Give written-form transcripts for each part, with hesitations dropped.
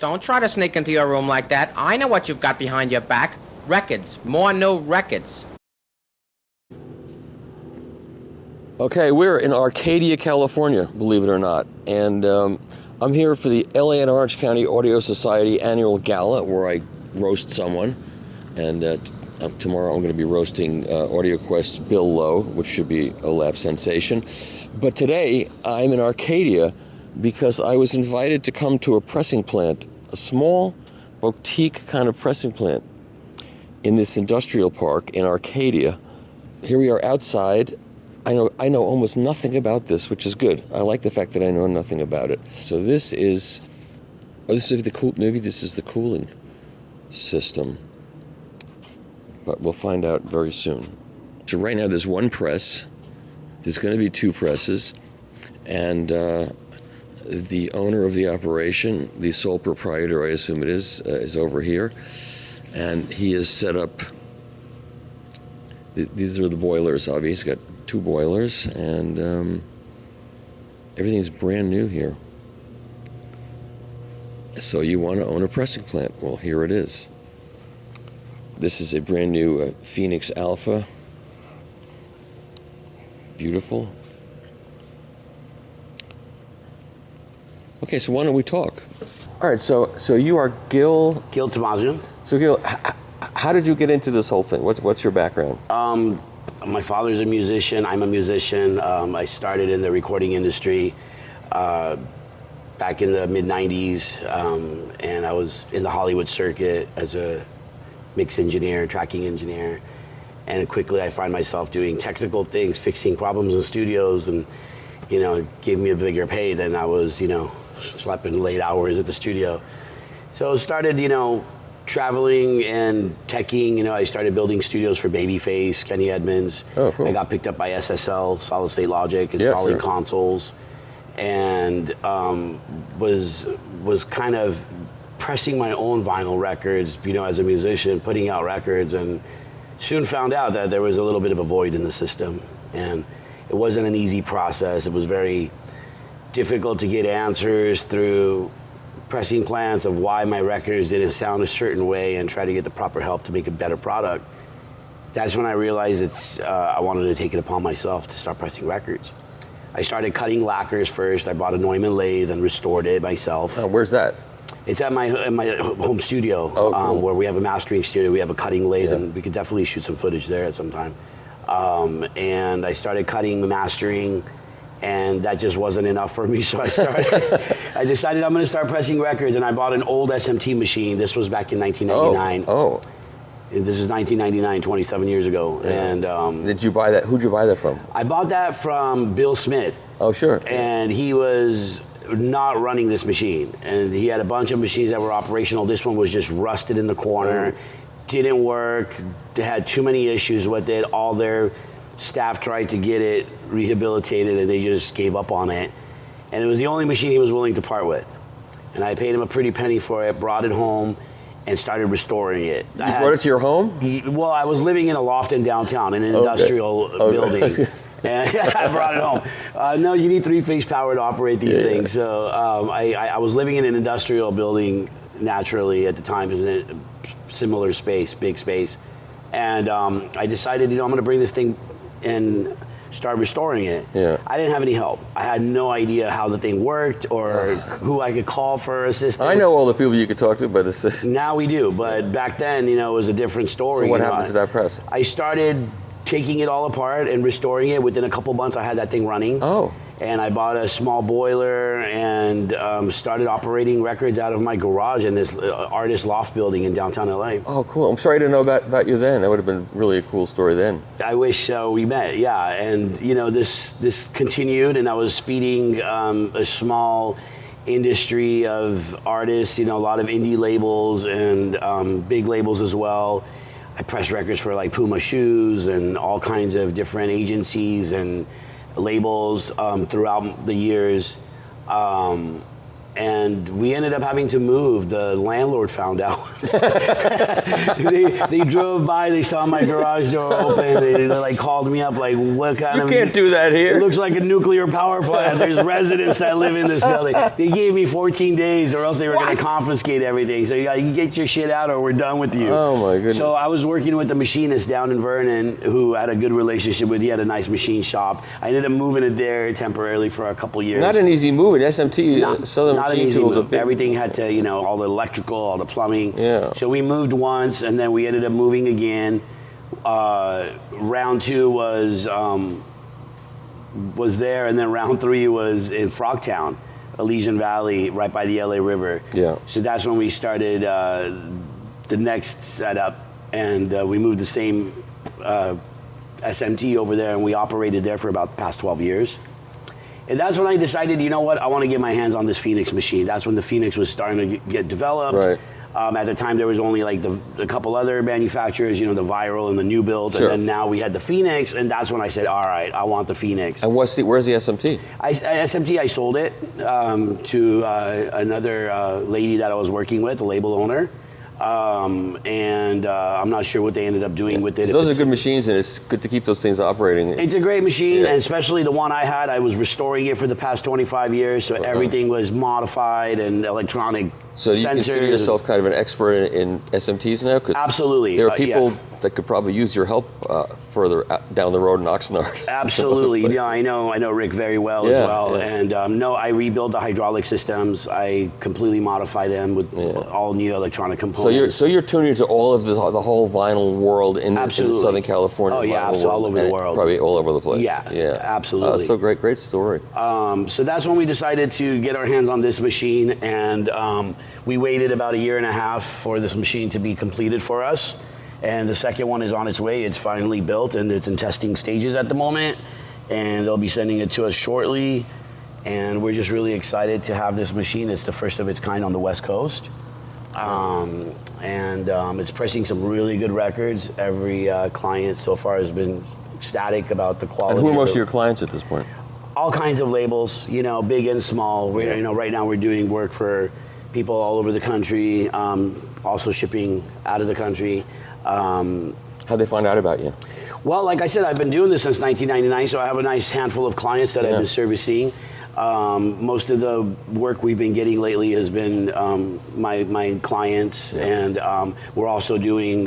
Don't try to sneak into your room like that. I know what you've got behind your back. Records. More new records. Okay, we're in Arcadia, California, believe it or not. And I'm here for the LA and Orange County Audio Society annual gala where I roast someone. And tomorrow I'm going to be roasting AudioQuest Bill Lowe, which should be a laugh sensation. But today I'm in Arcadia because I was invited to come to a pressing plant, a small boutique kind of pressing plant in this industrial park in Arcadia. Here we are outside. I know almost nothing about this, which is good. I like the fact that I know nothing about it. So this is maybe this is the cooling system, but we'll find out very soon. So right now there's one press. There's going to be two presses, and the owner of the operation, the sole proprietor, I assume it is over here, and he has set up. These are the boilers. Obviously, he's got two boilers, and everything's brand new here. So you want to own a pressing plant? Well, here it is. This is a brand new Phoenix Alpha. Beautiful. Okay, so why don't we talk? All right, so you are Gil Tamazyan. So Gil, how did you get into this whole thing? What's your background? My father's a musician. I'm a musician. I started in the recording industry back in the mid-90s, and I was in the Hollywood circuit as a mix engineer, tracking engineer, and quickly I find myself doing technical things, fixing problems in studios, and it gave me a bigger pay than I was, sleeping late hours at the studio. So I started, traveling and teching. I started building studios for Babyface, Kenny Edmonds. Oh, cool. I got picked up by SSL, Solid State Logic, installing consoles, and was kind of pressing my own vinyl records, as a musician, putting out records, and soon found out that there was a little bit of a void in the system, and it wasn't an easy process. It was very difficult to get answers through pressing plans of why my records didn't sound a certain way and try to get the proper help to make a better product. That's when I realized I wanted to take it upon myself to start pressing records. I started cutting lacquers first. I bought a Neumann lathe and restored it myself. Where's that? It's at my home studio, cool. where we have a mastering studio. We have a cutting lathe, and we could definitely shoot some footage there at some time. And I started cutting the mastering, and that just wasn't enough for me, so I decided I'm going to start pressing records, and I bought an old SMT machine. This was back in 1999. Oh. This is 1999, 27 years ago. Yeah. And did you buy that? Who'd you buy that from? I bought that from Bill Smith. Oh, sure. And he was not running this machine, and he had a bunch of machines that were operational. This one was just rusted in the corner, didn't work. They had too many issues with it. All their staff tried to get it rehabilitated, and they just gave up on it. And it was the only machine he was willing to part with. And I paid him a pretty penny for it, brought it home, and started restoring it. You brought it to your home? Well, I was living in a loft in downtown, in an industrial building. And I brought it home. No, you need three-phase power to operate these things. So I was living in an industrial building naturally at the time, in a similar space, big space. And I decided, I'm going to bring this thing and start restoring it. Yeah. I didn't have any help. I had no idea how the thing worked or who I could call for assistance. I know all the people you could talk to, but it's... Now we do, but back then, it was a different story. So what happened to that press? I started taking it all apart and restoring it. Within a couple months, I had that thing running. Oh. And I bought a small boiler and started operating records out of my garage in this artist loft building in downtown LA. Oh, cool. I'm sorry I didn't know about you then. That would have been really a cool story then. I wish we met, yeah. And, this continued, and I was feeding a small industry of artists, a lot of indie labels and big labels as well. I pressed records for like Puma shoes and all kinds of different agencies and labels throughout the years. and we ended up having to move. The landlord found out. they drove by, they saw my garage door open, they like called me up like, what kind of... You can't do that here. It looks like a nuclear power plant. There's residents that live in this building. They gave me 14 days or else they were going to confiscate everything. So you can get your shit out or we're done with you. Oh my goodness. So I was working with the machinist down in Vernon who had a good relationship with, he had a nice machine shop. I ended up moving it there temporarily for a couple years. Not an easy move. An SMT, Southern not an Machine easy Tools. move. Everything had to, all the electrical, all the plumbing. Yeah. So we moved once, and then we ended up moving again. Round 2 was there, and then round 3 was in Frogtown, Elysian Valley, right by the LA River. Yeah. So that's when we started the next setup, and we moved the same SMT over there, and we operated there for about the past 12 years. And that's when I decided, you know what, I want to get my hands on this Phoenix machine. That's when the Phoenix was starting to get developed. Right. At the time, there was only like a couple other manufacturers, the Viral and the New Build. Sure. And then now we had the Phoenix, and that's when I said, all right, I want the Phoenix. And where's the SMT? SMT, I sold it to another lady that I was working with, the label owner. I'm not sure what they ended up doing with it. Those are good machines, and it's good to keep those things operating. It's a great machine, and especially the one I had, I was restoring it for the past 25 years, so everything was modified and electronic So you sensors. consider yourself kind of an expert in SMTs now? 'Cause Absolutely. there are people that could probably use your help further down the road in Oxnard. Absolutely. I know Rick very well as well. Yeah. And I rebuild the hydraulic systems. I completely modify them with all new electronic components. So you're tuning into all of the whole vinyl world in Southern California. Oh yeah, all over the world. Probably all over the place. Yeah. Absolutely. So great story. So that's when we decided to get our hands on this machine, and we waited about 1.5 years for this machine to be completed for us. And the second one is on its way. It's finally built, and it's in testing stages at the moment. And they'll be sending it to us shortly. And we're just really excited to have this machine. It's the first of its kind on the West Coast. It's pressing some really good records. Every client so far has been ecstatic about the quality. And who are most of your clients at this point? All kinds of labels, big and small. Right now we're doing work for people all over the country, also shipping out of the country. How'd they find out about you? Well, like I said, I've been doing this since 1999, so I have a nice handful of clients that I've been servicing. Most of the work we've been getting lately has been my clients, and we're also doing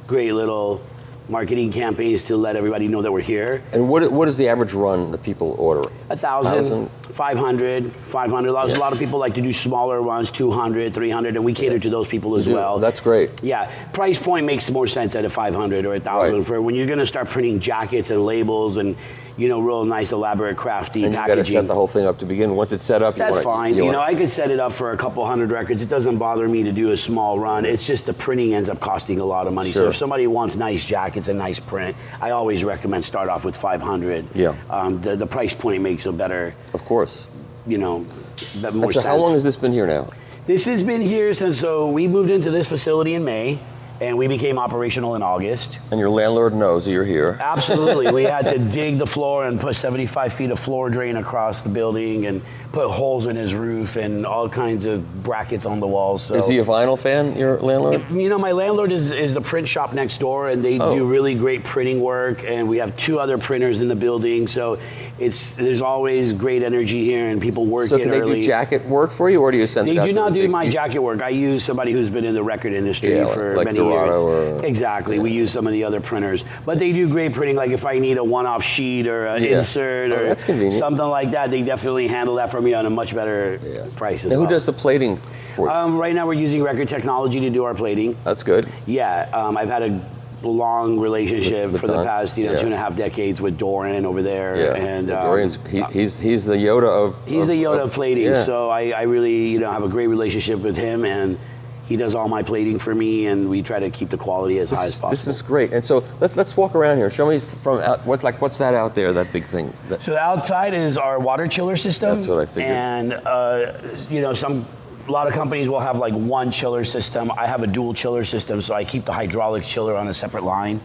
great little marketing campaigns to let everybody know that we're here. And what is the average run that people order? 1,000, 500. A lot of people like to do smaller runs, 200, 300, and we cater to those people as well. That's great. Yeah, price point makes more sense at a 500 or 1,000 for when you're going to start printing jackets and labels and real nice, elaborate, crafty and packaging. And you got to set the whole thing up to begin. Once it's set up, that's fine. I could set it up for a couple hundred records. It doesn't bother me to do a small run. It's just the printing ends up costing a lot of money. Sure. So if somebody wants nice jackets and nice print, I always recommend start off with 500. Yeah. The price point makes a better. Of course. More so sense. How long has this been here now? This has been here since, we moved into this facility in May, and we became operational in August. And your landlord knows that you're here. Absolutely. We had to dig the floor and put 75 feet of floor drain across the building and put holes in his roof and all kinds of brackets on the walls. So, is he a vinyl fan, your landlord? My landlord is the print shop next door, and they do really great printing work, and we have 2 other printers in the building, so there's always great energy here, and people work so can they do jacket work for you, or do you send it out? They do not do my people? Jacket work. I use somebody who's been in the record industry for like many Dorado years. Exactly. We use some of the other printers, but they do great printing. Like if I need a one-off sheet or an insert or that's convenient. Something like that, they definitely handle that for me on a much better price as well. well. Who does the plating for you? Right now we're using record technology to do our plating. That's good. Yeah, I've had a long relationship for the past 2.5 decades with Doran over there. Yeah, and Dorian's he's the Yoda of of plating. Yeah. So I really have a great relationship with him, and he does all my plating for me, and we try to keep the quality as high as possible. This is great. And so let's walk around here. Show me from what's that out there? That big thing. So the outside is our water chiller system. That's what I figured. And a lot of companies will have like one chiller system. I have a dual chiller system, so I keep the hydraulic chiller on a separate line.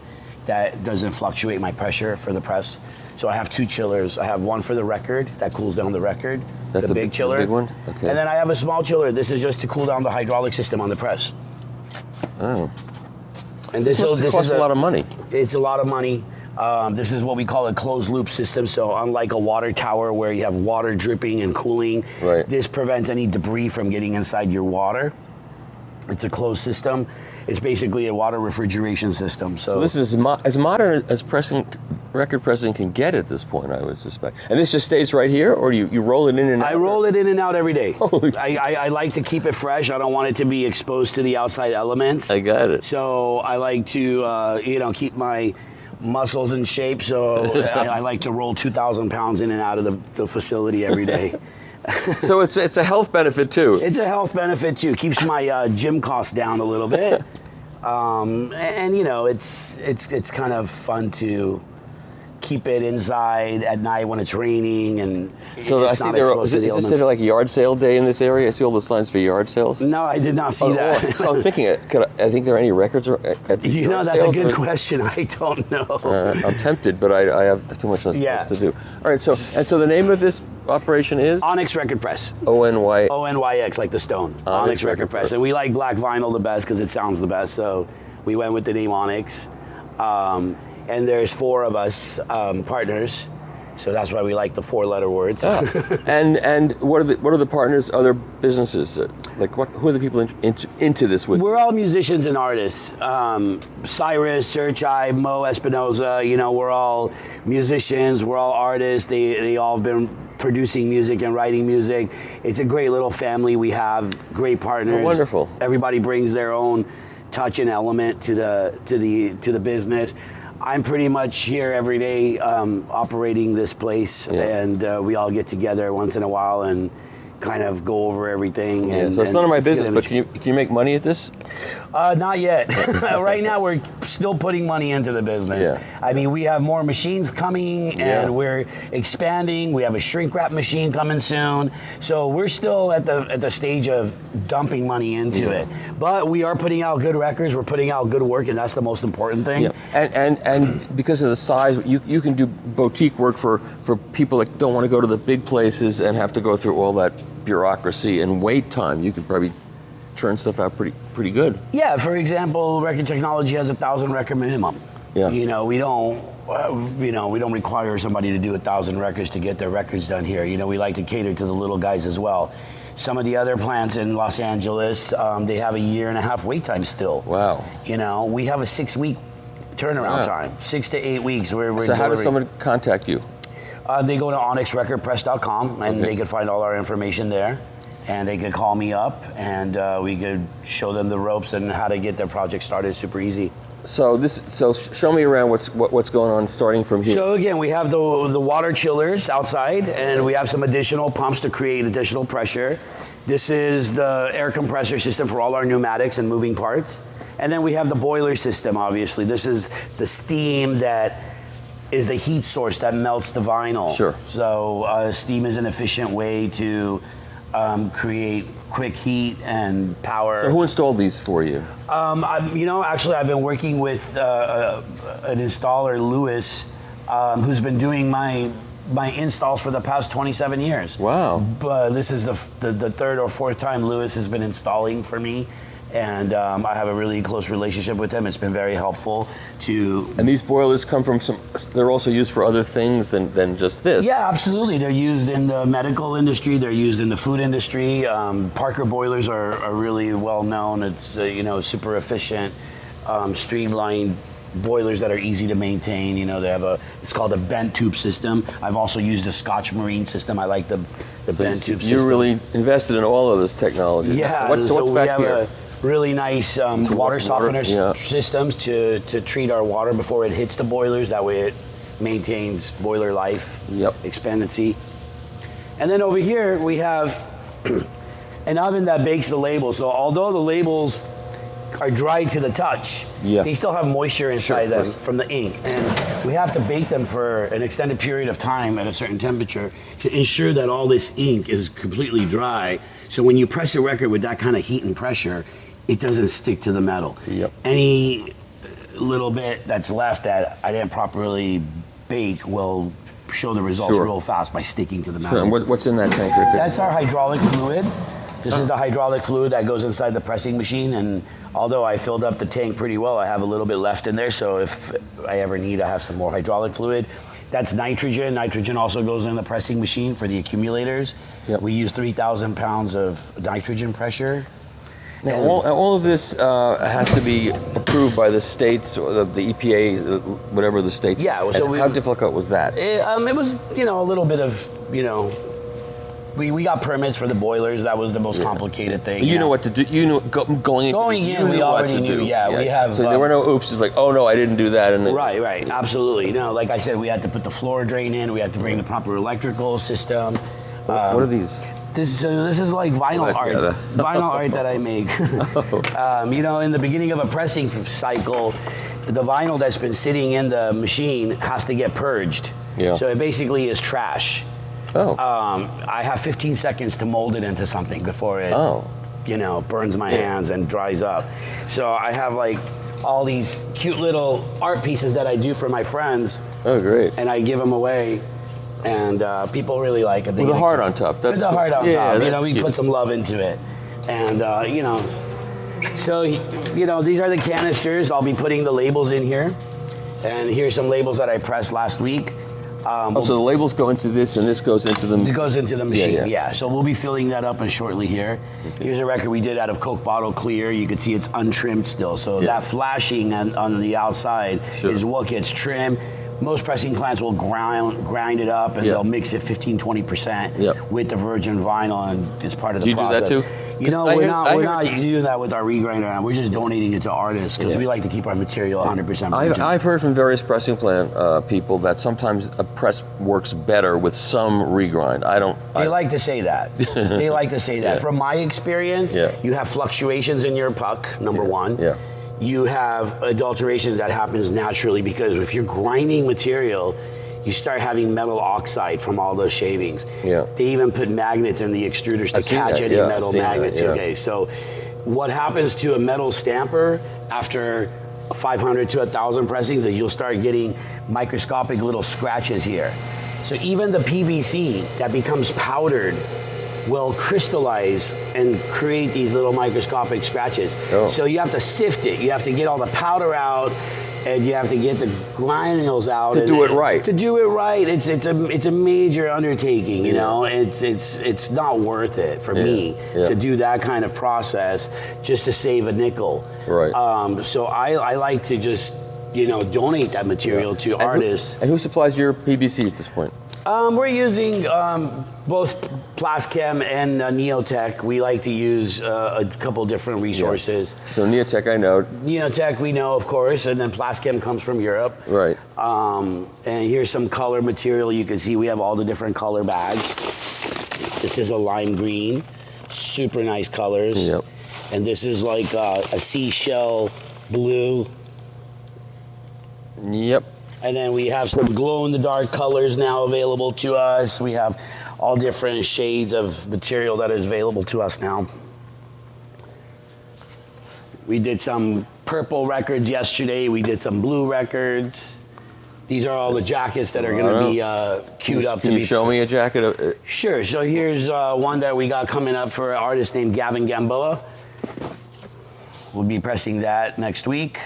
that doesn't fluctuate my pressure for the press. So I have 2 chillers. I have one for the record that cools down the record. That's the big chiller. The big one? Okay. And then I have a small chiller. This is just to cool down the hydraulic system on the press. Oh. And This costs a lot of money. It's a lot of money. This is what we call a closed loop system. So unlike a water tower where you have water dripping and cooling, right. This prevents any debris from getting inside your water. It's a closed system. It's basically a water refrigeration system. So this is as modern as record pressing can get at this point, I would suspect. And this just stays right here, or you roll it in and out? I roll it in and out every day. Holy I like to keep it fresh. I don't want it to be exposed to the outside elements. I got it. So I like to, keep my muscles in shape. So I like to roll 2,000 pounds in and out of the facility every day. So it's a health benefit too. It's a health benefit too. Keeps my gym costs down a little bit, and it's kind of fun to keep it inside at night when it's raining and so it's not exposed to the elements. Is this like a yard sale day in this area? I see all the signs for yard sales. No, I did not see that. So I'm thinking, I think there are any records at these yard that's sales? a good question. I don't know. I'm tempted, but I have too much else to do. All right, so the name of this operation is? Onyx Record Press. O-N-Y. O-N-Y-X, like the stone. Onyx Record Press. And we like black vinyl the best because it sounds the best, so we went with the name Onyx. And there's 4 of us partners, so that's why we like the 4-letter words. And what are the partners? Other businesses? Who are the people into this with? We're all musicians and artists. Cyrus, Searchai, Mo Espinoza. We're all musicians. We're all artists. They all have been producing music and writing music. It's a great little family. We have great partners. Oh, wonderful. Everybody brings their own touch and element to the business. I'm pretty much here every day operating this place, and we all get together once in a while and kind of go over everything. So it's none of my business, but can you make money at this? Not yet. Right now, we're still putting money into the business. Yeah. I mean, we have more machines coming, and we're expanding. We have a shrink wrap machine coming soon. So we're still at the stage of dumping money into it. But we are putting out good records. We're putting out good work, and that's the most important thing. Yeah. And because of the size, you can do boutique work for people that don't want to go to the big places and have to go through all that bureaucracy and wait time. You could probably churn stuff out pretty good. Yeah, for example, Record Technology has 1,000 record minimum. Yeah. We don't require somebody to do 1,000 records to get their records done here. We like to cater to the little guys as well. Some of the other plants in Los Angeles, they have a 1.5 year wait time still. Wow. We have a 6-week turnaround time, 6 to 8 weeks. So how does someone contact you? They go to onyxrecordpress.com and they can find all our information there. And they could call me up and we could show them the ropes and how to get their project started super easy. So show me around what's going on starting from here. So again, we have the water chillers outside and we have some additional pumps to create additional pressure. This is the air compressor system for all our pneumatics and moving parts. And then we have the boiler system, obviously. This is the steam that is the heat source that melts the vinyl. Sure. So steam is an efficient way to create quick heat and power. So who installed these for you? Actually, I've been working with an installer, Lewis, who's been doing my installs for the past 27 years. Wow. But this is the 3rd or 4th time Lewis has been installing for me. And I have a really close relationship with him. It's been very helpful to... And these boilers come from they're also used for other things than just this. Yeah, absolutely. They're used in the medical industry. They're used in the food industry. Parker boilers are really well known. It's, super efficient, streamlined boilers that are easy to maintain. They have it's called a bent tube system. I've also used a Scotch Marine system. I like the bent tube system. You really invested in all of this technology. Yeah. What's back here? Really nice water softener systems to treat our water before it hits the boilers. That way it maintains boiler life, expectancy. And then over here we have an oven that bakes the labels. So although the labels are dry to the touch, they still have moisture inside them from the ink. And we have to bake them for an extended period of time at a certain temperature to ensure that all this ink is completely dry. So when you press a record with that kind of heat and pressure, it doesn't stick to the metal. Yep. Any little bit that's left that I didn't properly bake will show the results Sure. real fast by sticking to the metal. Sure. And what's in that tank right there? That's our hydraulic fluid. This is the hydraulic fluid that goes inside the pressing machine, and although I filled up the tank pretty well, I have a little bit left in there, so if I ever need, I have some more hydraulic fluid. That's nitrogen. Nitrogen also goes in the pressing machine for the accumulators. Yep. We use 3,000 pounds of nitrogen pressure. Now, all of this has to be approved by the states or the EPA, whatever the states. Yeah, so how difficult was that? It was, a little bit of, we got permits for the boilers. That was the most complicated thing. You know what to do. You know, going into Going this, in, we already what to knew. do. Yeah, we have. So there were no oops. It's like, oh no, I didn't do that. And Right, absolutely. Like I said, we had to put the floor drain in. We had to bring the proper electrical system. What are these? This is like vinyl art. Vinyl art that I make. In the beginning of a pressing cycle, the vinyl that's been sitting in the machine has to get purged. Yeah. So it basically is trash. Oh. I have 15 seconds to mold it into something before it, burns my hands and dries up. So I have like all these cute little art pieces that I do for my friends. Oh, great. And I give them away. And people really like it. With a heart on top. With a heart on top. We cute. put some love into it. And, so, these are the canisters. I'll be putting the labels in here. And here's some labels that I pressed last week. So the labels go into this and this goes into the... It goes into the machine, Yeah. So we'll be filling that up shortly here. Okay. Here's a record we did out of Coke bottle clear. You can see it's untrimmed still. So that flashing on the outside is what gets trimmed. Most pressing plants will grind it up and they'll mix it 15-20% with the virgin vinyl, and it's part of the process. Do you do that too? We're not doing that with our regrinder now. We're just donating it to artists because we like to keep our material 100% virgin. I've heard from various pressing plant people that sometimes a press works better with some regrind. They like to say that. They like to say that. From my experience, you have fluctuations in your puck, number one. Yeah. You have adulteration that happens naturally because if you're grinding material, you start having metal oxide from all those shavings. Yeah. They even put magnets in the extruders to catch any metal magnets. Okay, so what happens to a metal stamper after 500 to 1,000 pressings is you'll start getting microscopic little scratches here. So even the PVC that becomes powdered will crystallize and create these little microscopic scratches. So you have to sift it. You have to get all the powder out, and you have to get the granules out to do it right. To do it right, it's a major undertaking. It's not worth it for me to do that kind of process just to save a nickel. Right. So I like to just donate that material to artists. And who supplies your PVC at this point? We're using both Plaschem and Neotech. We like to use a couple different resources. So Neotech, I know. Neotech, we know, of course, and then Plaschem comes from Europe. Right. And here's some color material. You can see we have all the different color bags. This is a lime green, super nice colors. Yep. And this is like a seashell blue. Yep. And then we have some glow-in-the-dark colors now available to us. We have all different shades of material that is available to us now. We did some purple records yesterday. We did some blue records. These are all the jackets that are going to be queued up. Can you show me a jacket? Sure. So here's one that we got coming up for an artist named Gavin Gamboa. We'll be pressing that next week.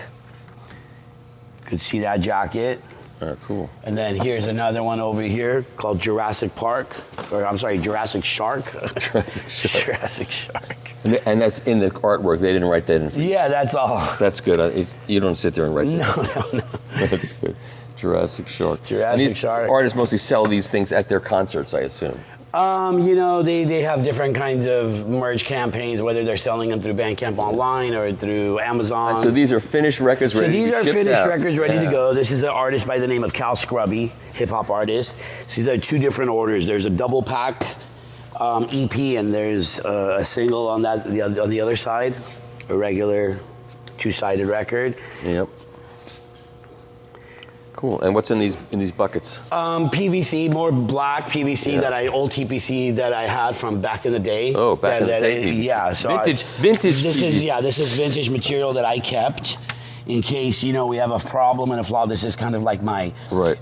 Could see that jacket. Cool. And then here's another one over here called Jurassic Shark. Jurassic Shark. Jurassic Shark. And that's in the artwork. They didn't write that in. Yeah, that's all. That's good. You don't sit there and write that. No. That's good. Jurassic Shark. Jurassic Shark. Artists mostly sell these things at their concerts, I assume. They have different kinds of merch campaigns, whether they're selling them through Bandcamp online or through Amazon. So these are finished records ready to be shipped out. So these are finished records ready to go. This is an artist by the name of Cal Scrubby, hip-hop artist. So these are two different orders. There's a double pack EP, and there's a single on the other side, a regular two-sided record. Yep. Cool. And what's in these buckets? PVC, more black PVC old TPC that I had from back in the day. Oh, back in the day. Yeah. So vintage. This is vintage material that I kept, in case, we have a problem and a flaw. This is kind of like my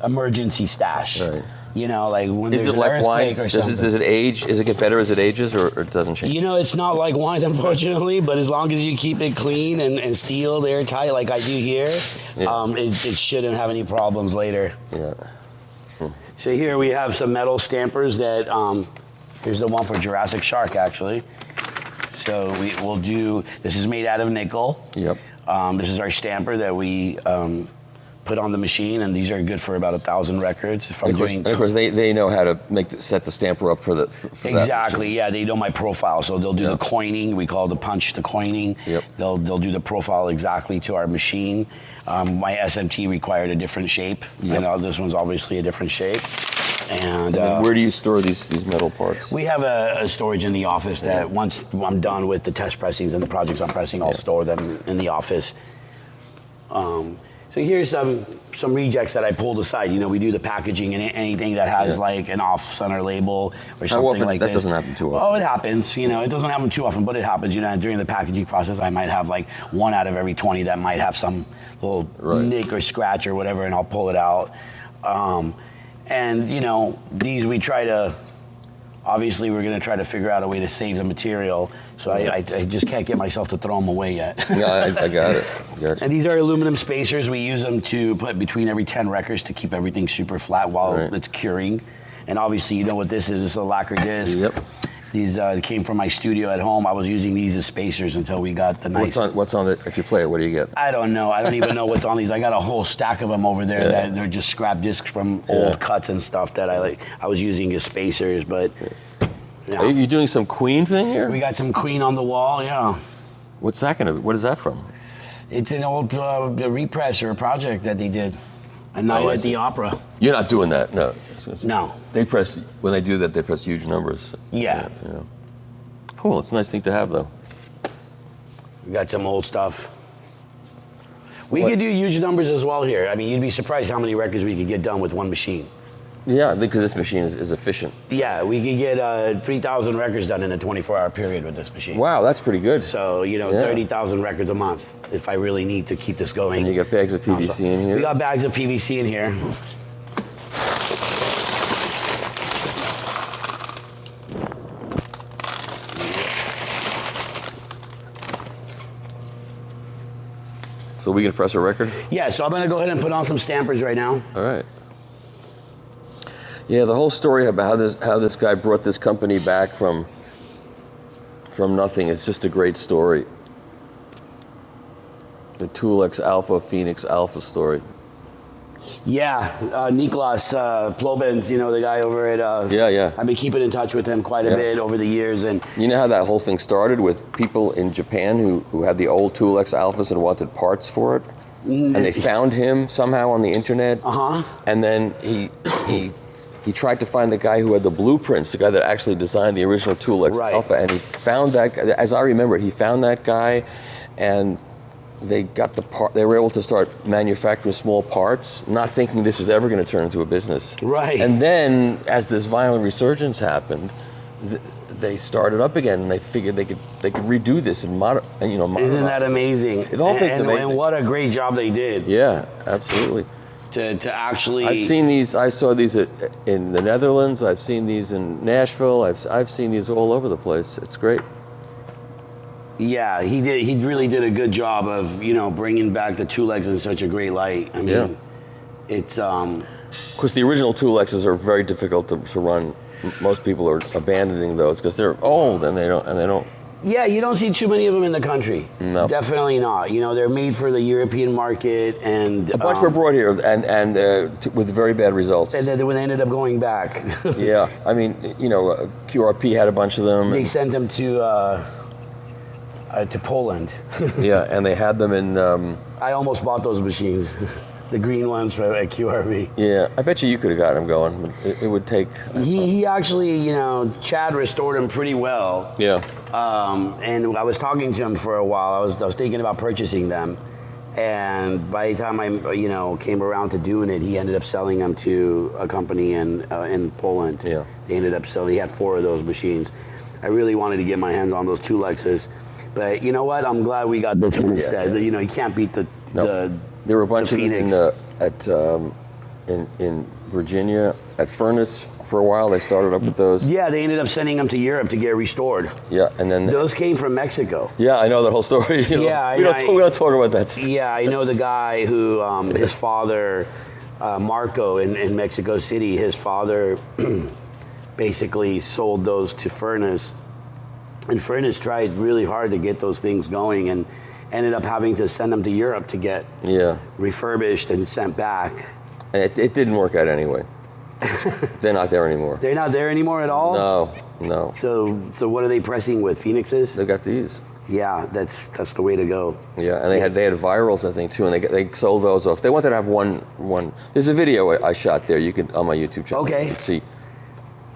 emergency stash. Right. Like when Is there's it an like earthquake wine? or Does something. it age? Does it get better as it ages, or it doesn't change? It's not like wine, unfortunately, but as long as you keep it clean and sealed airtight like I do here, it shouldn't have any problems later. Yeah. So here we have some metal stampers that, here's the one for Jurassic Shark, actually. So we'll do, this is made out of nickel. Yep. This is our stamper that we put on the machine, and these are good for about 1,000 records. If I'm doing, of course, they know how to set the stamper up for exactly. Yeah, they know my profile, so they'll do the coining. We call the punch the coining. Yep. They'll do the profile exactly to our machine. My SMT required a different shape. Yep. This one's obviously a different shape. And where do you store these metal parts? we have a storage in the office that once I'm done with the test pressings and the projects I'm pressing, I'll store them in the office. So here's some rejects that I pulled aside. We do the packaging and anything that has like an off-center label or something often? like That this. doesn't happen too often. Oh, it happens. It doesn't happen too often, but it happens. During the packaging process, I might have like 1 out of every 20 that might have some little nick or scratch or whatever, and I'll pull it out. And these we try to. Obviously, we're going to try to figure out a way to save the material, so I just can't get myself to throw them away yet. Yeah, I got it. Gotcha. And these are aluminum spacers. We use them to put between every 10 records to keep everything super flat while it's curing. And obviously, you know what this is. It's a lacquer disc. Yep. These came from my studio at home. I was using these as spacers until we got the nice... What's on it? If you play it, what do you get? I don't know. I don't even know what's on these. I got a whole stack of them over there that they're just scrap discs from old cuts and stuff that I was using as spacers, but... Are you doing some Queen thing here? We got some Queen on the wall, yeah. What is that from? It's an old repress or a project that they did. A night at the opera. You're not doing that, no. No. When they do that, they press huge numbers. Yeah. Cool, it's a nice thing to have, though. We got some old stuff. We could do huge numbers as well here. I mean, you'd be surprised how many records we could get done with one machine. Yeah, because this machine is efficient. Yeah, we could get 3,000 records done in a 24-hour period with this machine. Wow, that's pretty good. So, 30,000 records a month if I really need to keep this going. And you got bags of PVC in here? We got bags of PVC in here. So we can press a record? Yeah, so I'm going to go ahead and put on some stampers right now. All right. Yeah, the whole story about how this guy brought this company back from nothing is just a great story. The Tool-X Alpha Phoenix Alpha story. Yeah, Niklas Plobens, the guy over at... I've been keeping in touch with him quite a bit over the years. And you know how that whole thing started with people in Japan who had the old Tool-X Alphas and wanted parts for it? And they found him somehow on the internet. And then he tried to find the guy who had the blueprints, the guy that actually designed the original Tool-X Alpha, and he found that guy. As I remember it, he found that guy, and they got the part. They were able to start manufacturing small parts, not thinking this was ever going to turn into a business. Right. And then, as this violent resurgence happened, they started up again, and they figured they could redo this and modernize. Isn't that amazing? The whole thing's amazing. And what a great job they did. Yeah, absolutely. To actually... I've seen these. I saw these in the Netherlands. I've seen these in Nashville. I've seen these all over the place. It's great. Yeah, he did. He really did a good job of bringing back the Tool-X in such a great light. I mean, it's Of course, the original Tool-X's are very difficult to run. Most people are abandoning those because they're old and they don't. Yeah, you don't see too many of them in the country. No. Definitely not. They're made for the European market, and A bunch were brought here and with very bad results. and then when they ended up going back, Yeah, I mean, QRP had a bunch of them. they sent them to Poland. Yeah, and they had them in. I almost bought those machines, the green ones for at QRB. Yeah, I bet you could have gotten them going. It would take. He actually, Chad restored them pretty well. Yeah. And I was talking to him for a while. I was thinking about purchasing them, and by the time I came around to doing it, he ended up selling them to a company in Poland. Yeah. They ended up selling. He had 4 of those machines. I really wanted to get my hands on those 2 Lexus, but you know what? I'm glad we got this one instead. You can't beat the No. There were a bunch of them in Virginia at Furnace for a while. They started up with those. Yeah, they ended up sending them to Europe to get restored. Yeah, and then those came from Mexico. Yeah, I know that whole story. Yeah, we don't talk about that stuff. Yeah, I know the guy who his father, Marco in Mexico City. His father basically sold those to Furnace, and Furnace tried really hard to get those things going, and ended up having to send them to Europe to get refurbished and sent back. And it didn't work out anyway. They're not there anymore. They're not there anymore at all? No. So what are they pressing with, Phoenixes? They got these. Yeah, that's the way to go. Yeah, and they had virals, I think, too, and they sold those off. They wanted to have one. There's a video I shot there. You could on my YouTube channel. Okay. You can see.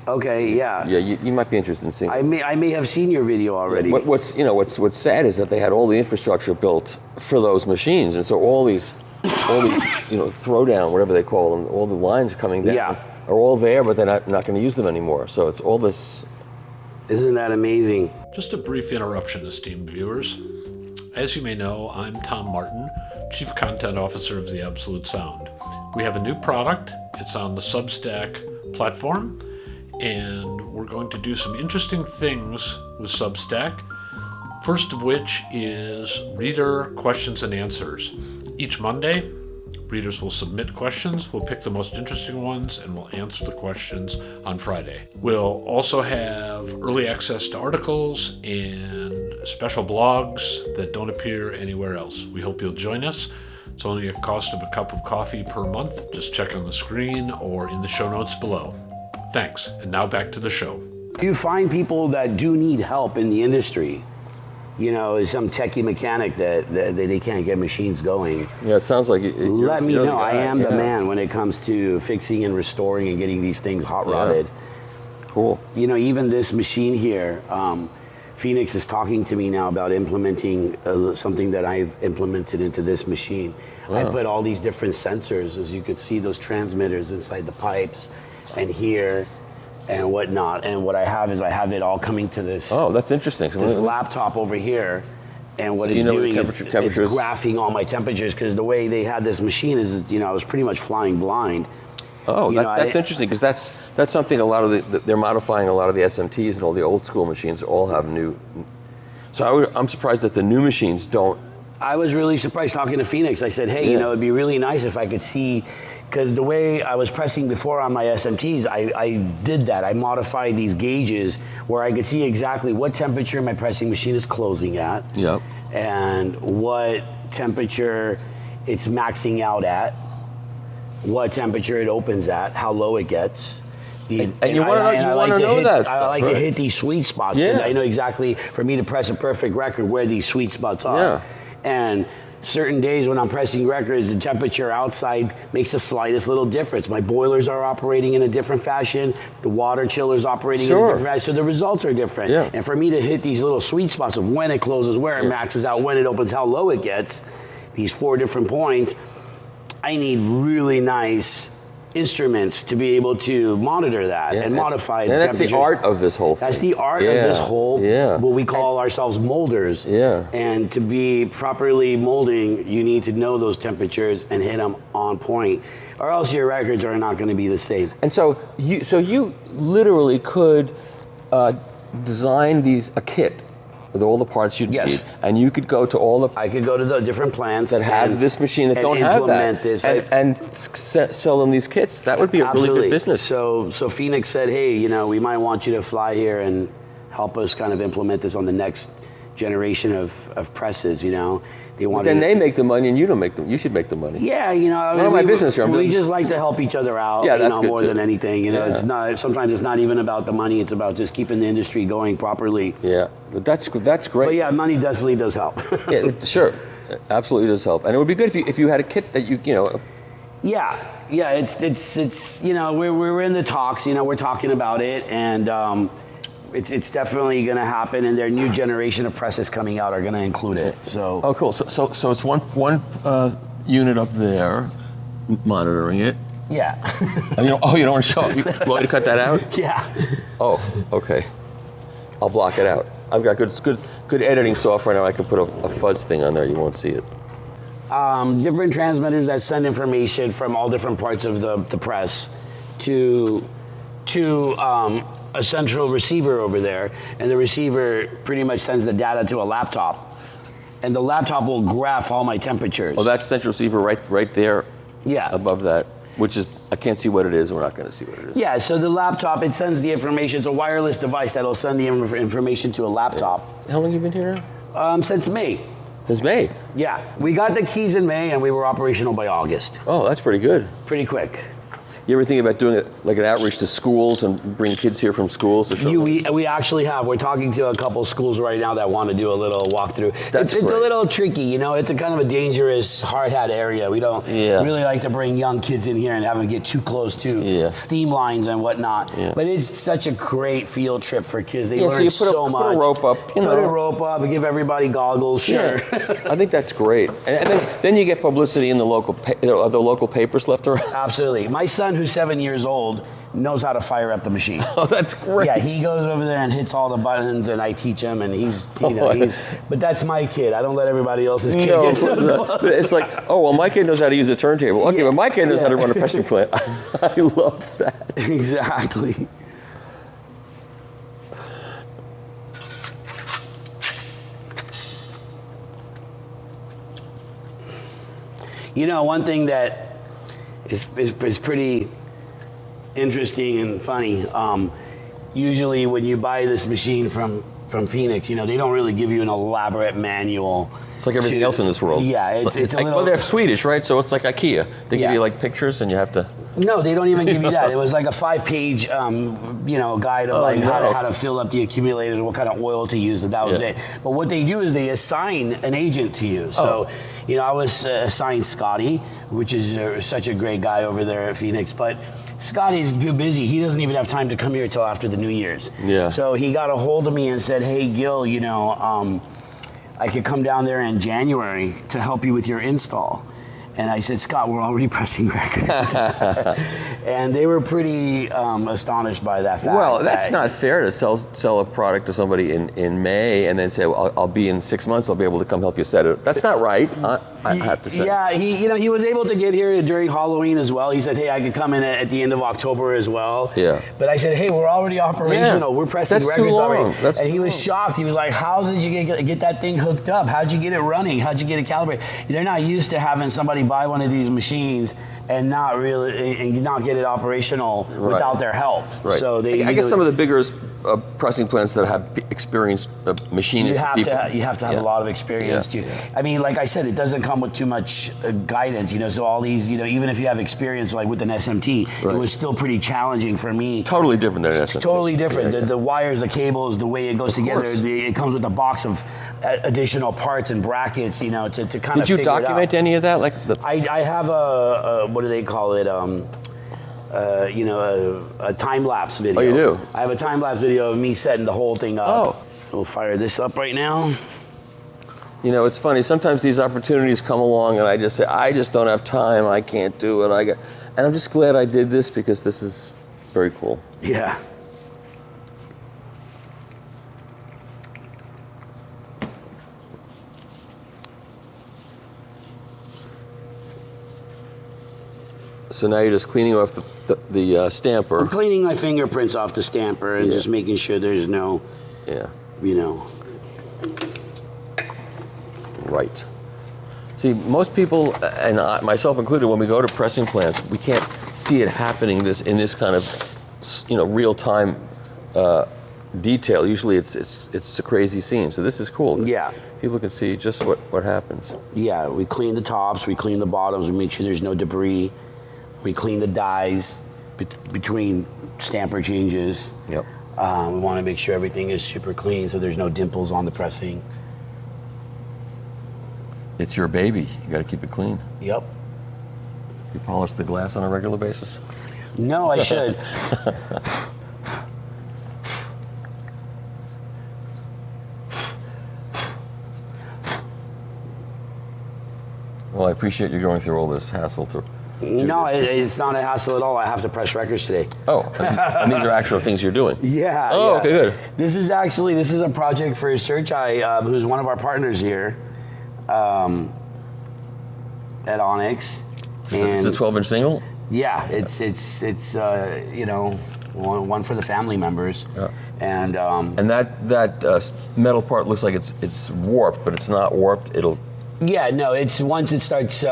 Okay, yeah. Yeah, you might be interested in seeing. I may have seen your video already. Yeah, what's sad is that they had all the infrastructure built for those machines, and so all these throwdown, whatever they call them, all the lines coming down are all there, but they're not going to use them anymore. So it's all this. Isn't that amazing? Just a brief interruption, esteemed viewers. As you may know, I'm Tom Martin, Chief Content Officer of The Absolute Sound. We have a new product. It's on the Substack platform, and we're going to do some interesting things with Substack. First of which is reader questions and answers. Each Monday, readers will submit questions. We'll pick the most interesting ones and we'll answer the questions on Friday. We'll also have early access to articles and special blogs that don't appear anywhere else. We hope you'll join us. It's only a cost of a cup of coffee per month. Just check on the screen or in the show notes below. Thanks. And now back to the show. You find people that do need help in the industry. Some techie mechanic that they can't get machines going. Yeah, it sounds like let me know. I am the man when it comes to fixing and restoring and getting these things hot rodded. Yeah. Cool. Even this machine here, Phoenix is talking to me now about implementing something that I've implemented into this machine. Wow. I put all these different sensors, as you could see, those transmitters inside the pipes and here and whatnot. And what I have it all coming to this. Oh, that's interesting. This laptop over here. And what it's doing is it's graphing all my temperatures, because the way they had this machine is, I was pretty much flying blind. Oh, that's interesting, because that's something a lot of they're modifying a lot of the SMTs and all the old school machines all have new. So I'm surprised that the new machines don't. I was really surprised talking to Phoenix. I said, hey, it'd be really nice if I could see, because the way I was pressing before on my SMTs, I did that. I modified these gauges where I could see exactly what temperature my pressing machine is closing at. Yep. And what temperature it's maxing out at, what temperature it opens at, how low it gets. And you want to know that stuff, I like to hit these sweet spots. Yeah. I know exactly, for me to press a perfect record, where these sweet spots are. Yeah. And certain days when I'm pressing records, the temperature outside makes the slightest little difference. My boilers are operating in a different fashion. The water chiller's operating in a different fashion. So the results are different. Yeah. And for me to hit these little sweet spots of when it closes, where it maxes out, when it opens, how low it gets, these 4 different points, I need really nice instruments to be able to monitor that and modify the temperatures. And that's the art of this whole thing. That's the art of this whole, what we call ourselves molders. Yeah. And to be properly molding, you need to know those temperatures and hit them on point, or else your records are not going to be the same. And so you literally could design a kit with all the parts you'd need, and you could go to I could go to the different plants that have this machine that don't have that, and sell them these kits. That would be a really good business. So Phoenix said, hey, we might want you to fly here and help us kind of implement this on the next generation of presses. But then they make the money and you don't make them. You should make the money. Yeah, my business here. We just like to help each other out. More than anything. It's not. Sometimes it's not even about the money. It's about just keeping the industry going properly. Yeah, but that's great. But yeah, money definitely does help. Yeah, sure, absolutely does help. And it would be good if you had a kit that you. Yeah. It's we're in the talks. We're talking about it, and it's definitely going to happen. And their new generation of presses coming out are going to include it. So. Oh, cool. So it's one unit up there, monitoring it. Yeah. You don't want to show up. You want me to cut that out? Yeah. Oh, okay. I'll block it out. I've got good editing software now. I can put a fuzz thing on there. You won't see it. Different transmitters that send information from all different parts of the press to a central receiver over there, and the receiver pretty much sends the data to a laptop, and the laptop will graph all my temperatures. Oh, that's central receiver right there. Yeah. Above that, which is, I can't see what it is. We're not going to see what it is. Yeah, so the laptop, it sends the information. It's a wireless device that'll send the information to a laptop. Yeah. How long have you been here now? Since May. Since May? Yeah, we got the keys in May and we were operational by August. Oh, that's pretty good. Pretty quick. You ever think about doing it like an outreach to schools and bring kids here from schools to show them? We actually have. We're talking to a couple schools right now that want to do a little walkthrough. It's a little tricky, you know. It's a kind of a dangerous, hard hat area. We don't really like to bring young kids in here and have them get too close to steam lines and whatnot. Yeah. But it's such a great field trip for kids. They learn so much. Put a rope up. Put a rope up and give everybody goggles. Sure. Yeah. I think that's great. And then you get publicity in the local papers left around. Absolutely. My son, who's 7 years old, knows how to fire up the machine. Oh, that's great. Yeah, he goes over there and hits all the buttons, and I teach him, and but that's my kid. I don't let everybody else's kid get so close. It's like, oh, well, my kid knows how to use a turntable. Okay, but my kid knows how to run a pressing plant. I love that. Exactly. You know, one thing that is pretty interesting and funny. Usually, when you buy this machine from Phoenix, you know, they don't really give you an elaborate manual. It's like everything else in this world. Yeah, it's a little. Well, they're Swedish, right? So it's like IKEA. They give you like pictures, and you have to. No, they don't even give you that. It was like a 5-page, guide of how to fill up the accumulator, what kind of oil to use, and that was it. But what they do is they assign an agent to you. So, I was assigned Scotty, which is such a great guy over there at Phoenix, but Scotty is too busy. He doesn't even have time to come here till after the New Year's. Yeah. So he got a hold of me and said, "Hey, Gil, I could come down there in January to help you with your install." And I said, "Scott, we're already pressing records." And they were pretty astonished by that fact. Well, that's not fair to sell a product to somebody in May and then say, well, I'll be in 6 months, I'll be able to come help you set it. That's not right, I have to say. Yeah, he was able to get here during Halloween as well. He said, "Hey, I could come in at the end of October as well." Yeah. But I said, "Hey, we're already operational. We're pressing records already." And he was shocked. He was like, "How did you get that thing hooked up? How'd you get it running? How'd you get it calibrated?" They're not used to having somebody buy one of these machines and not get it operational without their help. Right. So I guess some of the bigger pressing plants that have experienced machinists. You have to have a lot of experience too. I mean, like I said, it doesn't come with too much guidance. So all these, even if you have experience like with an SMT, it was still pretty challenging for me. Totally different than an SMT. Totally different. Yeah. The wires, the cables, the way it goes together. It comes with a box of additional parts and brackets. To kind of figure it out. Did you document any of that? I have a what do they call it? A time-lapse video. Oh, you do? I have a time-lapse video of me setting the whole thing up. Oh. We'll fire this up right now. It's funny. Sometimes these opportunities come along and I just say, I just don't have time. I can't do it. And I'm just glad I did this because this is very cool. Yeah. So now you're just cleaning off the stamper. I'm cleaning my fingerprints off the stamper and just making sure there's no, Right. See, most people, and myself included, when we go to pressing plants, we can't see it happening in this kind of, real-time detail. Usually it's a crazy scene. So this is cool. Yeah. People can see just what happens. Yeah, we clean the tops, we clean the bottoms, we make sure there's no debris. We clean the dies between stamper changes. Yep. We want to make sure everything is super clean so there's no dimples on the pressing. It's your baby. You got to keep it clean. Yep. You polish the glass on a regular basis? No, I should. Well, I appreciate you going through all this hassle to. No, it's not a hassle at all. I have to press records today. Oh, and these are actual things you're doing? Yeah. Oh, okay, good. This is a project for Search Eye, who's one of our partners here. at Onyx. It's a 12-inch single? Yeah, it's you know, one for the family members. Yeah. And that metal part looks like it's warped, but it's not warped. It'll. yeah, no, it's once it starts,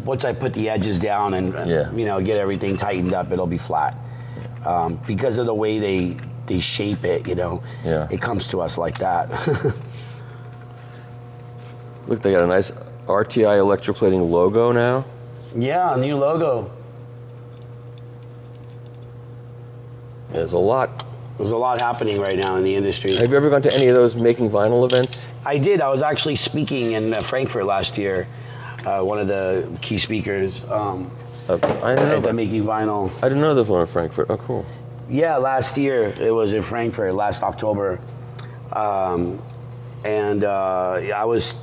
once I put the edges down and you know, get everything tightened up, it'll be flat. Because of the way they shape it, you know, it comes to us like that. Look, they got a nice RTI electroplating logo now. Yeah, new logo. There's a lot. There's a lot happening right now in the industry. Have you ever gone to any of those making vinyl events? I did. I was actually speaking in Frankfurt last year. One of the key speakers I didn't know at the Making Vinyl. I didn't know there was one in Frankfurt. Oh, cool. Yeah, last year it was in Frankfurt, last October. And I was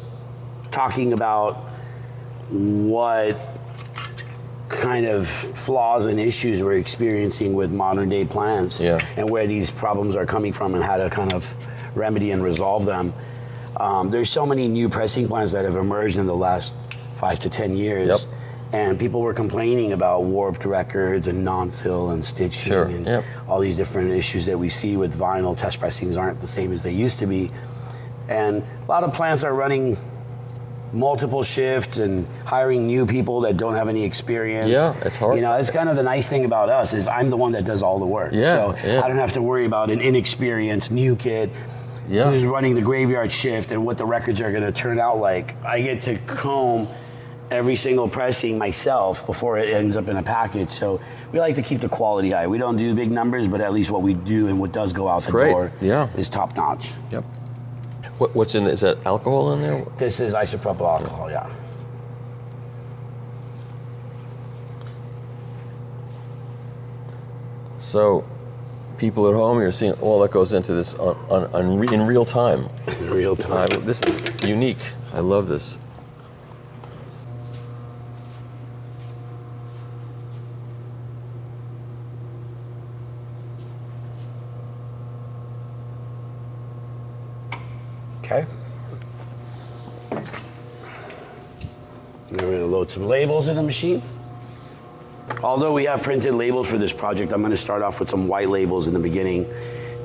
talking about what kind of flaws and issues we're experiencing with modern day plants, and where these problems are coming from and how to kind of remedy and resolve them. There's so many new pressing plants that have emerged in the last 5 to 10 years, and people were complaining about warped records and non-fill and stitching and all these different issues that we see with vinyl. Test pressings aren't the same as they used to be, and a lot of plants are running multiple shifts and hiring new people that don't have any experience. Yeah, it's hard. You know, that's kind of the nice thing about us is I'm the one that does all the work. So I don't have to worry about an inexperienced new kid who's running the graveyard shift and what the records are going to turn out like. I get to comb every single pressing myself before it ends up in a package. So we like to keep the quality high. We don't do big numbers, but at least what we do and what does go out the door is top notch. Yep. What's in? Is that alcohol in there? This is isopropyl alcohol, yeah. So, people at home, you're seeing all that goes into this in real time. In real time. This is unique. I love this. Okay. We're going to load some labels in the machine. Although we have printed labels for this project, I'm going to start off with some white labels in the beginning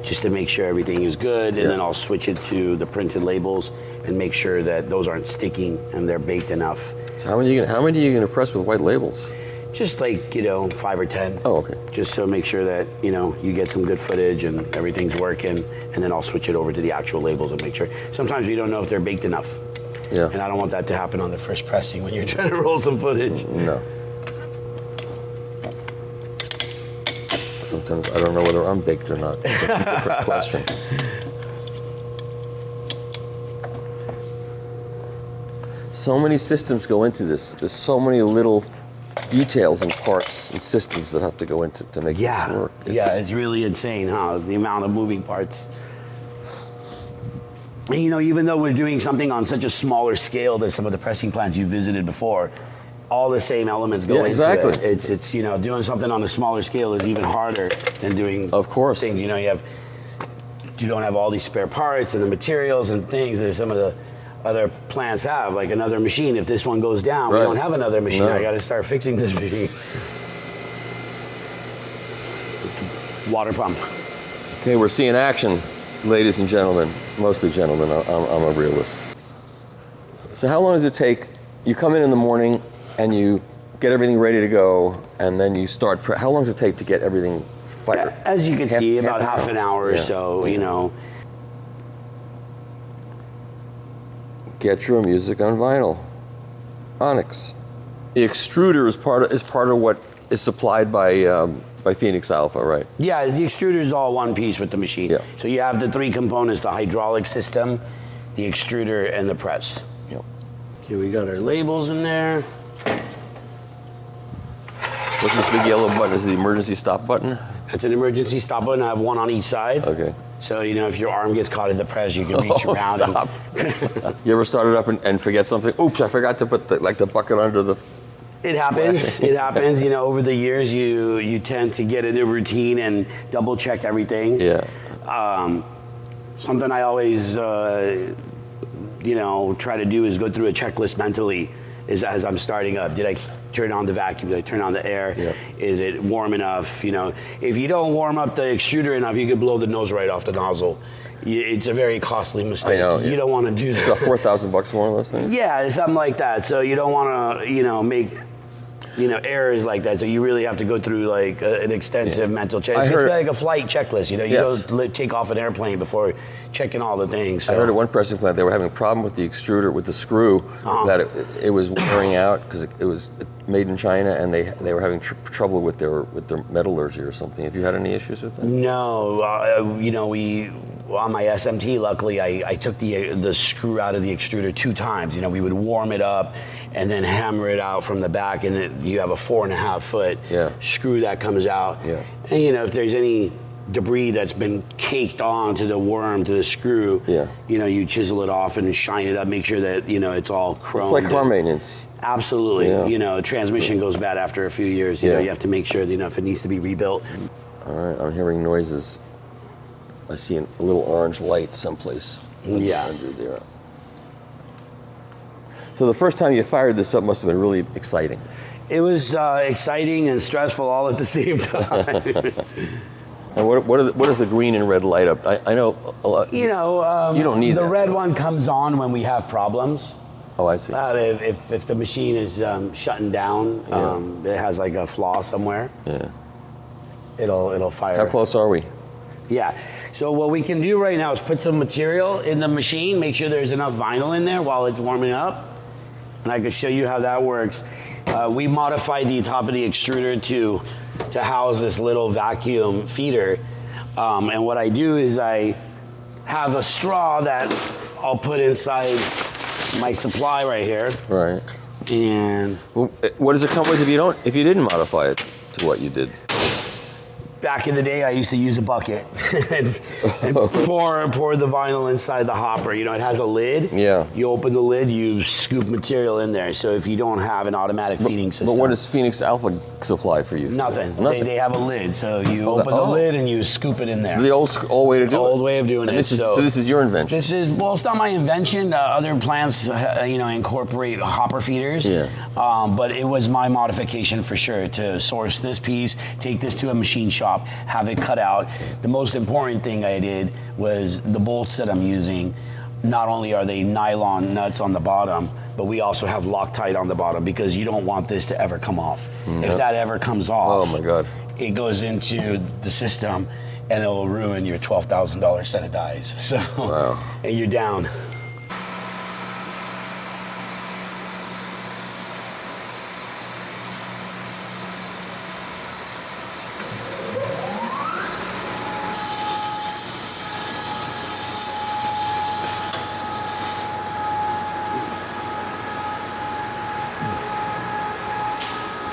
just to make sure everything is good, and then I'll switch it to the printed labels and make sure that those aren't sticking and they're baked enough. So how many are you going to press with white labels? Just like, you know, 5 or 10. Oh, okay. Just so make sure that, you know, you get some good footage and everything's working, and then I'll switch it over to the actual labels and make sure. Sometimes we don't know if they're baked enough. Yeah. And I don't want that to happen on the first pressing when you're trying to roll some footage. No. Sometimes I don't know whether I'm baked or not. It's a different question. So many systems go into this. There's so many little details and parts and systems that have to go into to make this work. It's really insane, huh? The amount of moving parts. And, you know, even though we're doing something on such a smaller scale than some of the pressing plants you visited before, all the same elements go into it. It's you know, doing something on a smaller scale is even harder than doing things. You know, you don't have all these spare parts and the materials and things that some of the other plants have, like another machine. If this one goes down, we don't have another machine. I got to start fixing this machine. Water pump. Okay, we're seeing action, ladies and gentlemen. Mostly gentlemen. I'm a realist. So how long does it take? You come in the morning and you get everything ready to go, and then you start. How long does it take to get everything fired? As you can see, about half an hour or so. You know. Get your music on vinyl. Onyx. The extruder is part of what is supplied by Phoenix Alpha, right? Yeah, the extruder is all one piece with the machine. Yeah. So you have the 3 components: the hydraulic system, the extruder, and the press. Yep. Okay, we got our labels in there. What's this big yellow button? Is it the emergency stop button? It's an emergency stop button. I have one on each side. Okay. So, you know, if your arm gets caught in the press, you can reach around. Stop. You ever started up and forget something? Oops, I forgot to put the bucket under the... It happens. It happens. You know, over the years, you tend to get in a routine and double check everything. Yeah. Something I always, you know, try to do is go through a checklist mentally. is as I'm starting up. Did I turn on the vacuum? Did I turn on the air? Yeah. Is it warm enough? You know, if you don't warm up the extruder enough, you could blow the nose right off the nozzle. It's a very costly mistake. I know, You don't want to do that. It's about $4,000 for one of those things. Yeah, something like that. So you don't want to, you know, make, you know, errors like that. So you really have to go through like an extensive mental check. It's like a flight checklist. You know, you go take off an airplane before checking all the things. So. I heard at one pressing plant they were having a problem with the extruder, with the screw, that it was wearing out because it was made in China, and they were having trouble with their metallurgy or something. Have you had any issues with that? No, you know, on my SMT, luckily, I took the screw out of the extruder 2 times. You know, we would warm it up and then hammer it out from the back, and you have a 4.5 foot screw that comes out. Yeah. And you know, if there's any debris that's been caked onto the worm, to the screw, you know, you chisel it off and shine it up, make sure that, you know, it's all chromed. It's like car maintenance. Absolutely. Yeah. You know, transmission goes bad after a few years. You know, you have to make sure that, you know, if it needs to be rebuilt. All right, I'm hearing noises. I see a little orange light someplace. Under there. So the first time you fired this up must have been really exciting. It was exciting and stressful all at the same time. And what is the green and red light up? I know a lot. You know, you don't need the that, red one comes on when we have problems. Oh, I see. If the machine is shutting down, it has like a flaw somewhere. Yeah. It'll fire. How close are we? Yeah. So what we can do right now is put some material in the machine, make sure there's enough vinyl in there while it's warming up, and I can show you how that works. We modified the top of the extruder to house this little vacuum feeder, and what I do is I have a straw that I'll put inside my supply right here. Right. And well, what does it come with if you didn't modify it to what you did? Back in the day, I used to use a bucket and pour the vinyl inside the hopper. You know, it has a lid. Yeah. You open the lid, you scoop material in there. So if you don't have an automatic feeding system. But what does Phoenix Alpha supply for you? Nothing. They have a lid. So you open the lid and you scoop it in there. The old way to do it? The old way of doing it. So this is your invention? Well, it's not my invention. Other plants, you know, incorporate hopper feeders. Yeah. But it was my modification for sure to source this piece, take this to a machine shop, have it cut out. The most important thing I did was the bolts that I'm using. Not only are they nylon nuts on the bottom, but we also have Loctite on the bottom because you don't want this to ever come off. If that ever comes off, oh my God, it goes into the system and it will ruin your $12,000 set of dies. So, and you're down.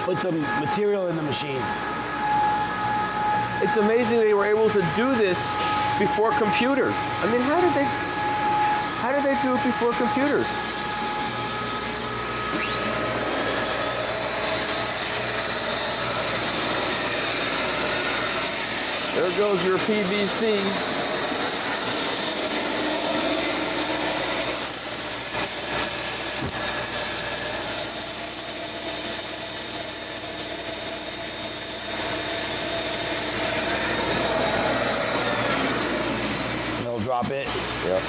Put some material in the machine. It's amazing they were able to do this before computers. I mean, how did they do it before computers? There goes your PVC. Drop it. Yep.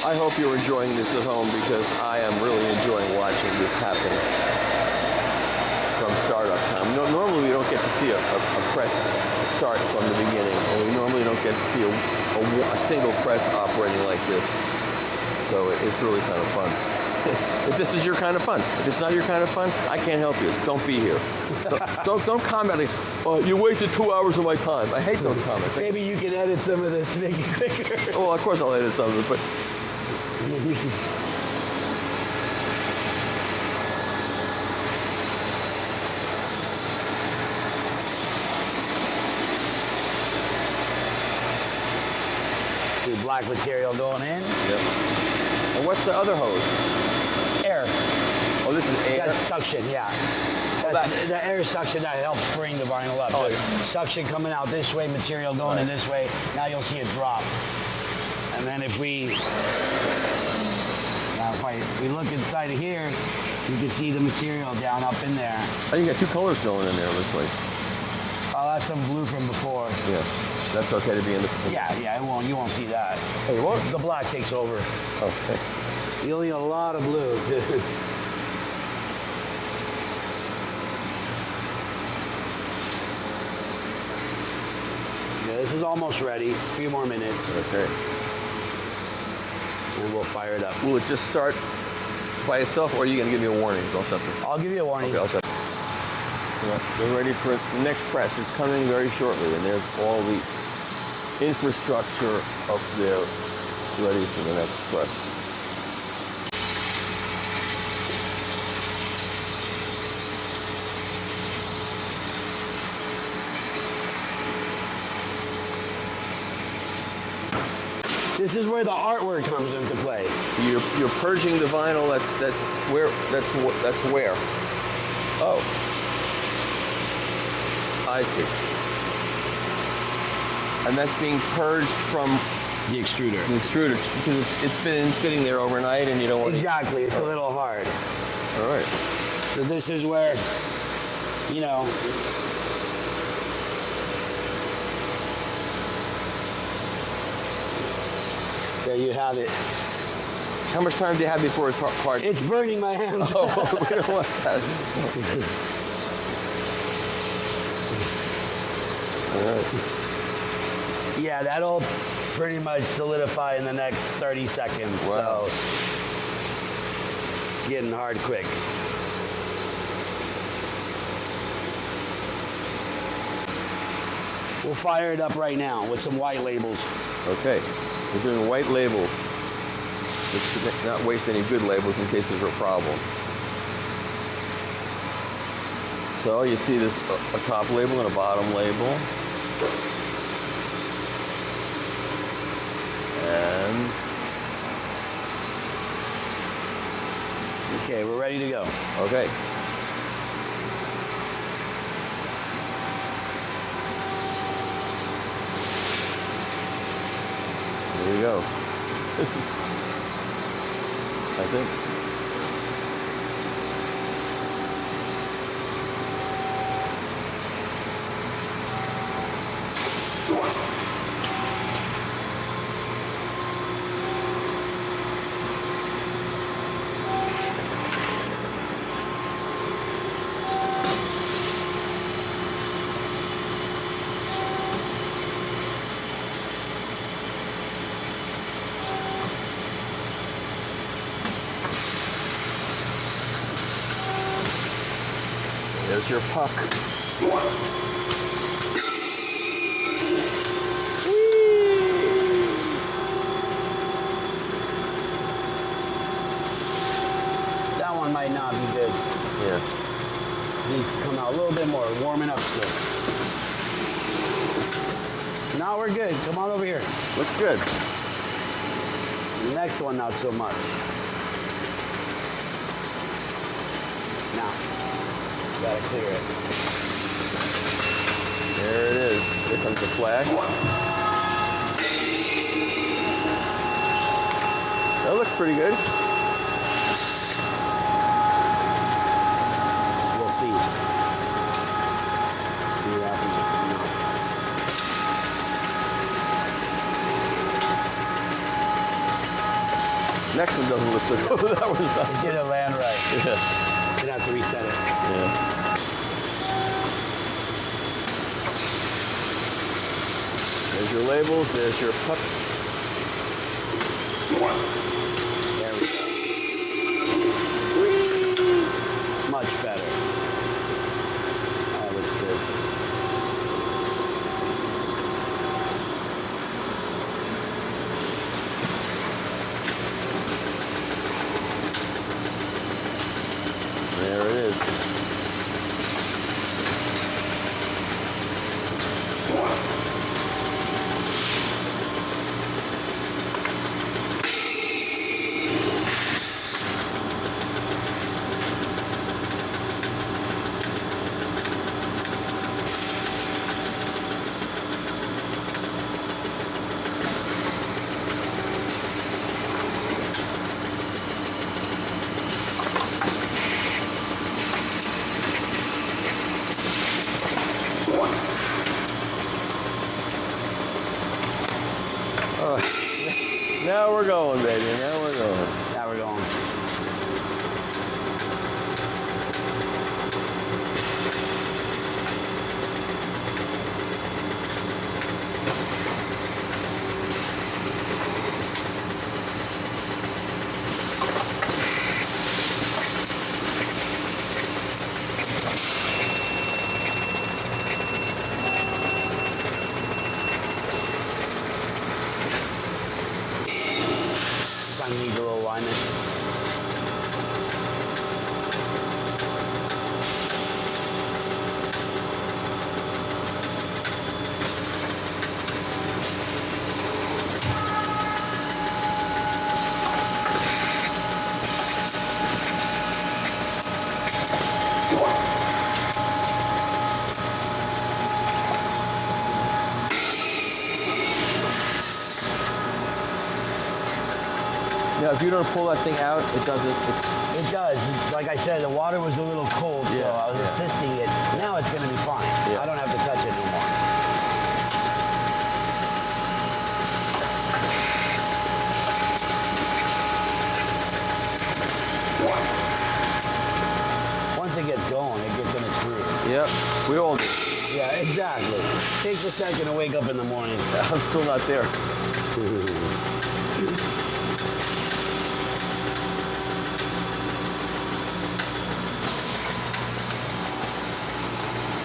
I hope you're enjoying this at home because I am really enjoying watching this happen from startup time. Normally we don't get to see a press start from the beginning, and we normally don't get to see a single press operating like this. So it's really kind of fun. If this is your kind of fun. If it's not your kind of fun, I can't help you. Don't be here. Don't comment like, oh, you wasted 2 hours of my time. I hate those comments. Maybe you can edit some of this to make it quicker. Well, of course I'll edit some of it, but black material going in. Yep. And what's the other hose? air. Oh, this is air? That's suction, yeah. That's the air suction that helps bring the vinyl up. Oh, The yeah. suction coming out this way, material going in this way. Now you'll see it drop. And then if we look inside of here, you can see the material down up in there. Oh, you got two colors going in there, looks like. Oh, that's some blue from before. Yeah, that's okay to be in the... Yeah, you won't see that. Hey, what? The black takes over. Okay. You'll need a lot of blue. Yeah, this is almost ready. A few more minutes. Okay. And we'll fire it up. Will it just start by itself, or are you going to give me a warning? I'll set this. I'll give you a warning. Okay, I'll set. They're ready for the next press. It's coming very shortly, and there's all the infrastructure up there ready for the next press. This is where the artwork comes into play. You're purging the vinyl. That's where. Oh, I see. And that's being purged from The extruder. the extruder because it's been sitting there overnight, and you don't want. Exactly. It's a little hard. All right. So this is where, you know, there you have it. How much time do you have before it's hard? It's burning my hands. Oh, we don't want that. All right. Yeah, that'll pretty much solidify in the next 30 seconds. Wow. So, getting hard quick. We'll fire it up right now with some white labels. Okay. We're doing white labels. Just to not waste any good labels in case there's a problem. So you see this a top label and a bottom label. And Okay, we're ready to go. okay. Here we go. I think. There's your puck. That one might not be good. Yeah. Needs to come out a little bit more, warming up still. Now we're good. Come on over here. Looks good. The next one, not so much. Now, gotta clear it. There it is. Here comes the flash. That looks pretty good. We'll see. See what happens. Next one doesn't look so good. That one's not. It's gonna land right. Yeah. You're gonna have to reset it. Yeah. There's your labels. There's your puck. There we go. Much better. That looks good. There it is. we're going, baby. Now we're going. Now we're going. Needs a little alignment. Now, if you don't pull that thing out, it doesn't. It does. Like I said, the water was a little cold, so I was assisting it. Now it's going to be fine. Yeah. I don't have to touch it no more. Once it gets going, it gets in its groove. Yep, we all do. Yeah, exactly. Takes a second to wake up in the morning. I'm still not there.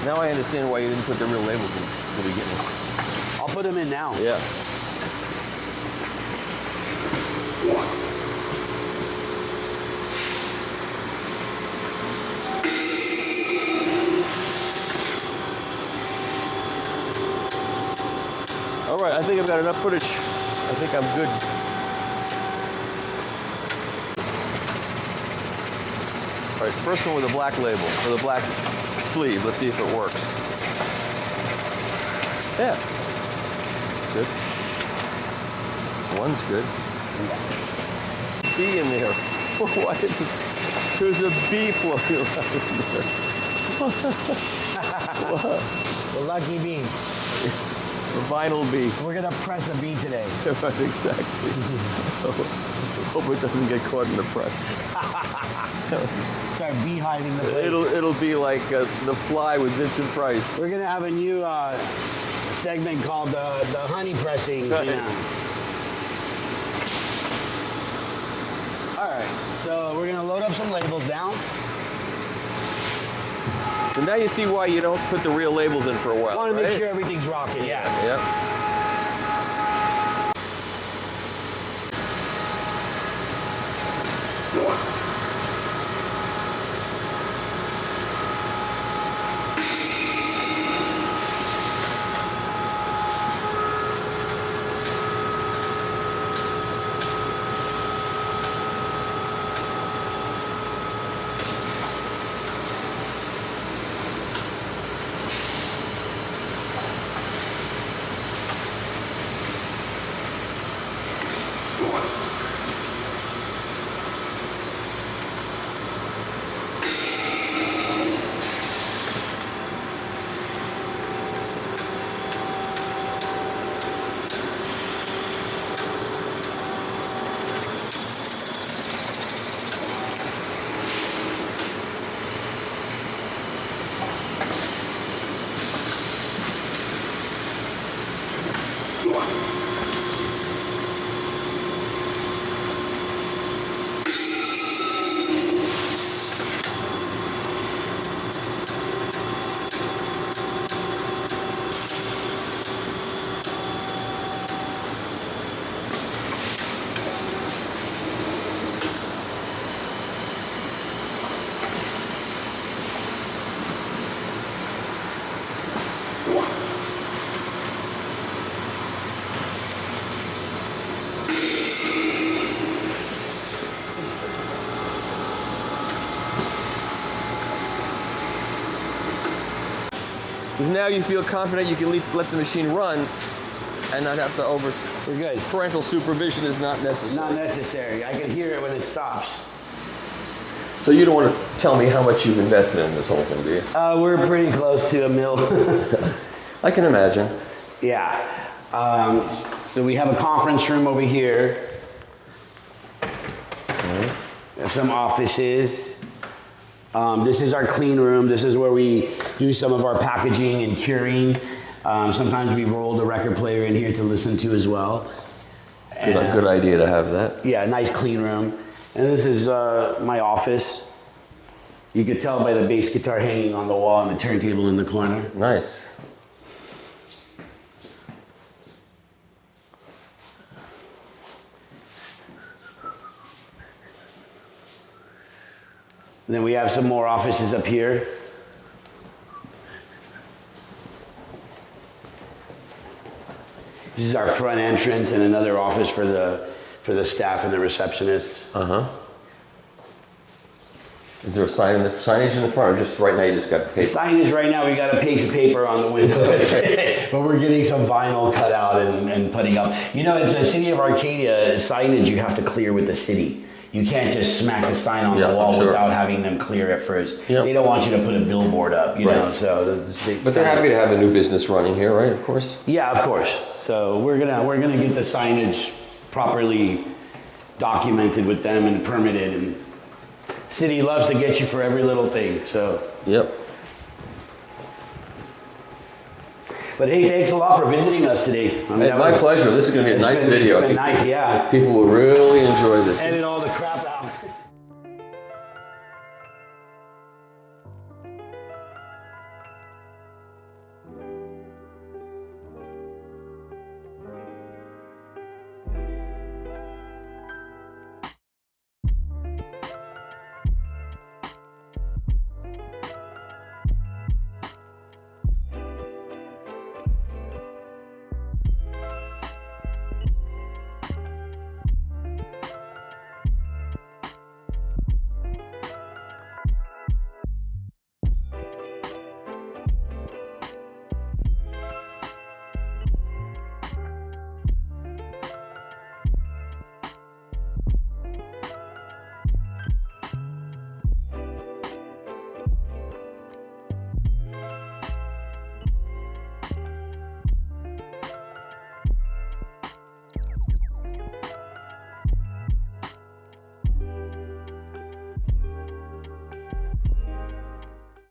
Now I understand why you didn't put the real labels in the beginning. I'll put them in now. Yeah. All right, I think I've got enough footage. I think I'm good. All right, first one with a black label, with a black sleeve. Let's see if it works. Yeah. Good. One's good. B in there. Why is it? There's a B floating around in there. The lucky bee. A vinyl B. We're going to press a bee today. Right, exactly. Hope it doesn't get caught in the press. Start beehiving the place. It'll be like The Fly with Vincent Price. We're going to have a new segment called the honey pressing. Right. You know. All right, so we're going to load up some labels down. So now you see why you don't put the real labels in for a while, I want to right? make sure everything's rocking. Yeah. Yep. Because now you feel confident you can let the machine run and not have to We're good. Parental supervision is not necessary. Not necessary. I can hear it when it stops. So you don't want to tell me how much you've invested in this whole thing, do you? We're pretty close to $1 million. I can imagine. Yeah. So we have a conference room over here. There's some offices. This is our clean room. This is where we do some of our packaging and curing. Sometimes we roll the record player in here to listen to as well. Good idea to have that. Yeah, nice clean room. And this is my office. You could tell by the bass guitar hanging on the wall and the turntable in the corner. Nice. And then we have some more offices up here. This is our front entrance and another office for the staff and the receptionists. Is there a signage in the front, or just right now you just got paper? Signage right now, we got a piece of paper on the window, but we're getting some vinyl cut out and putting up. You know, it's a city of Arcadia, signage you have to clear with the city. You can't just smack a sign on the wall without having them clear it first. They don't want you to put a billboard up, you know. So, but they're happy to have a new business running here, right? Of course. Yeah, of course. So we're gonna get the signage properly documented with them and permitted. And city loves to get you for every little thing. So. Yep. But hey, thanks a lot for visiting us today. Hey, my pleasure. This is going to be a nice video. It's been nice, yeah. People will really enjoy this. Edit all the crap out.